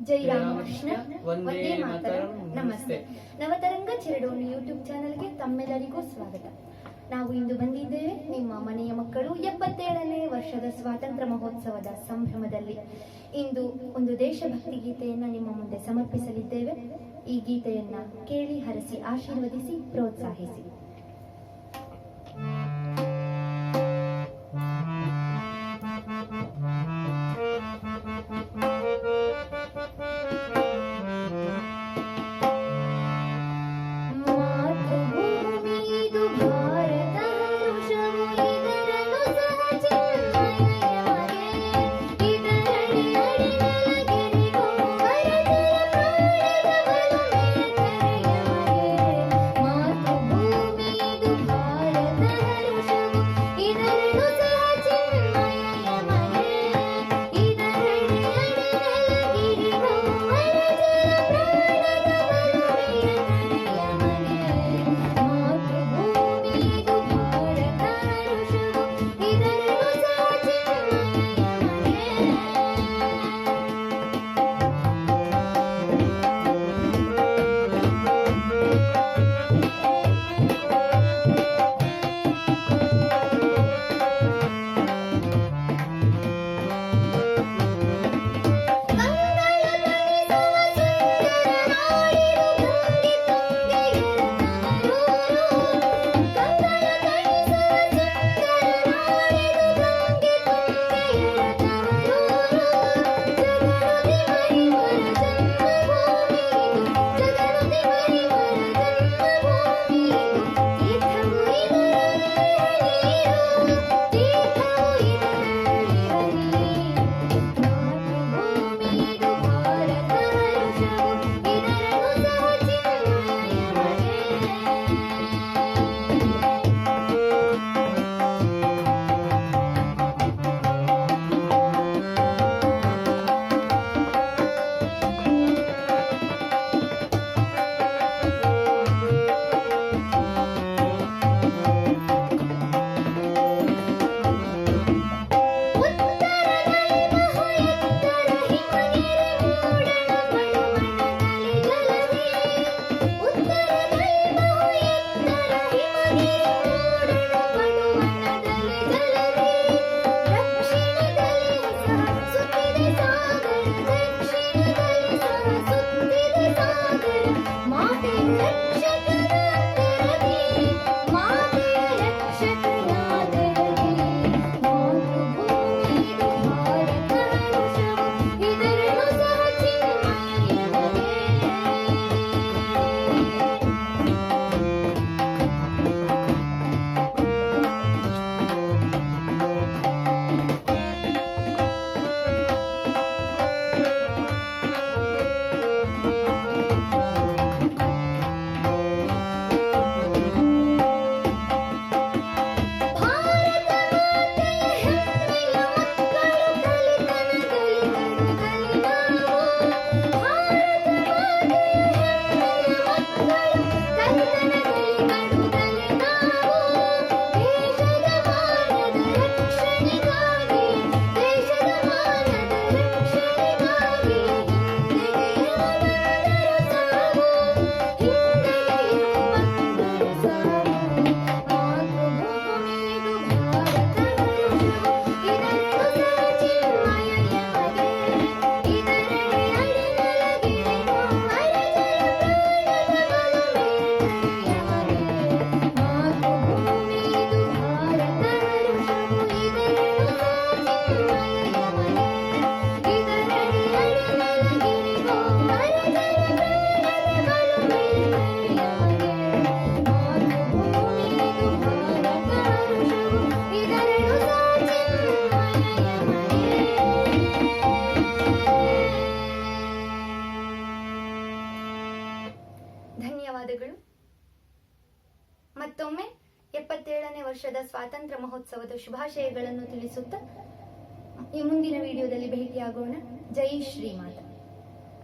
ಜೈ ರಾಮಕೃಷ್ಣ. ವಂದೇ ಮಾತರಂ. ನಮಸ್ತೆ. ನವತರಂಗ ಚಿರಡೋಣಿ ಯೂಟ್ಯೂಬ್ ಚಾನೆಲ್ಗೆ ತಮ್ಮೆಲ್ಲರಿಗೂ ಸ್ವಾಗತ. ನಾವು ಇಂದು ಬಂದಿದ್ದೇವೆ ನಿಮ್ಮ ಮನೆಯ ಮಕ್ಕಳು 77ನೇ ವರ್ಷದ ಸ್ವಾತಂತ್ರ್ಯ ಮಹೋತ್ಸವದ ಸಂಭ್ರಮದಲ್ಲಿ. ಇಂದು ಒಂದು ದೇಶಭಕ್ತಿ ಗೀತೆಯನ್ನ ನಿಮ್ಮ ಮುಂದೆ ಸಮರ್ಪಿಸಲಿದ್ದೇವೆ. ಈ ಗೀತೆಯನ್ನ ಕೇಳಿ, ಹರಸಿ, ಆಶೀರ್ವದಿಸಿ, ಪ್ರೋತ್ಸಾಹಿಸಿ. ಧನ್ಯವಾದಗಳು. ಮತ್ತೊಮ್ಮೆ 77ನೇ ವರ್ಷದ ಸ್ವಾತಂತ್ರ್ಯ ಮಹೋತ್ಸವದ ಶುಭಾಶಯಗಳನ್ನು ತಿಳಿಸುತ್ತಾ ಈ ಮುಂದಿನ ವಿಡಿಯೋದಲ್ಲಿ ಭೇಟಿಯಾಗೋಣ. ಜೈ ಶ್ರೀಮಾತ.